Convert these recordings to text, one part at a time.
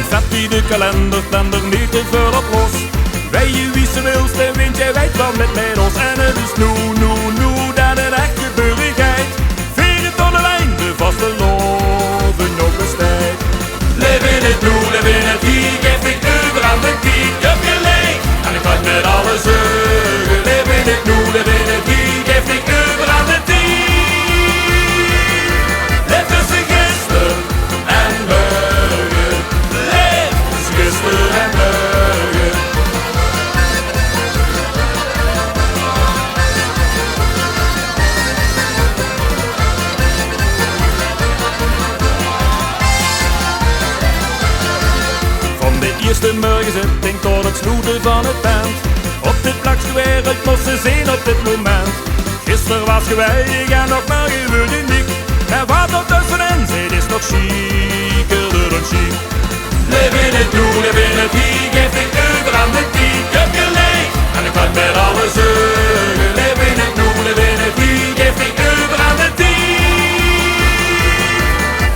Zet wie de kalender, dan er niet te veel op los. Wij je wie ze wilste, wint jij weet wel met mij los. En het is nu, dat een echte burgerheid. Veren tot het einde, vast te loven nog besteed. Leef in het nu, leef in het hier, geef ik overal de kiek. Ik heb geleid, en ik kan met alles zeggen. Leef in het nu, leef in het hier, geef ik overal de kiek. Leef tussen gisteren en morgen. Leef tussen gisteren en morgen. Eerste morgen zit ik tot het sloeden van het band. Op dit plakje wereld moest ze zien op dit moment. Gisteren was geweldig en nog maar gewoon uniek. En wat er tussenin zit is nog chiquer dan chic. Leef in het nu, leef in het hier, geef ik overal de kiek. Ik heb geleid en ik kan met alles zeggen. Leef in het nu, leef in het hier, geef ik overal de kiek.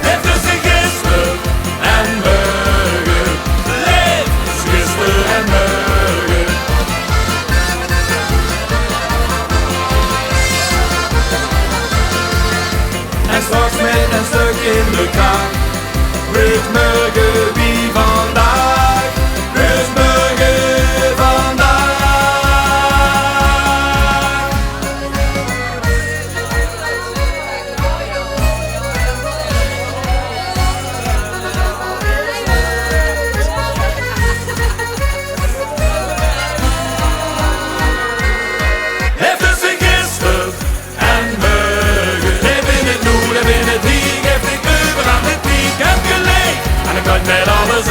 Leef tussen gisteren en morgen. Gisteren en morgen. En straks met een stuk in de kaak. Weet morgen wie vandaag. Dus morgen vandaag. Met alles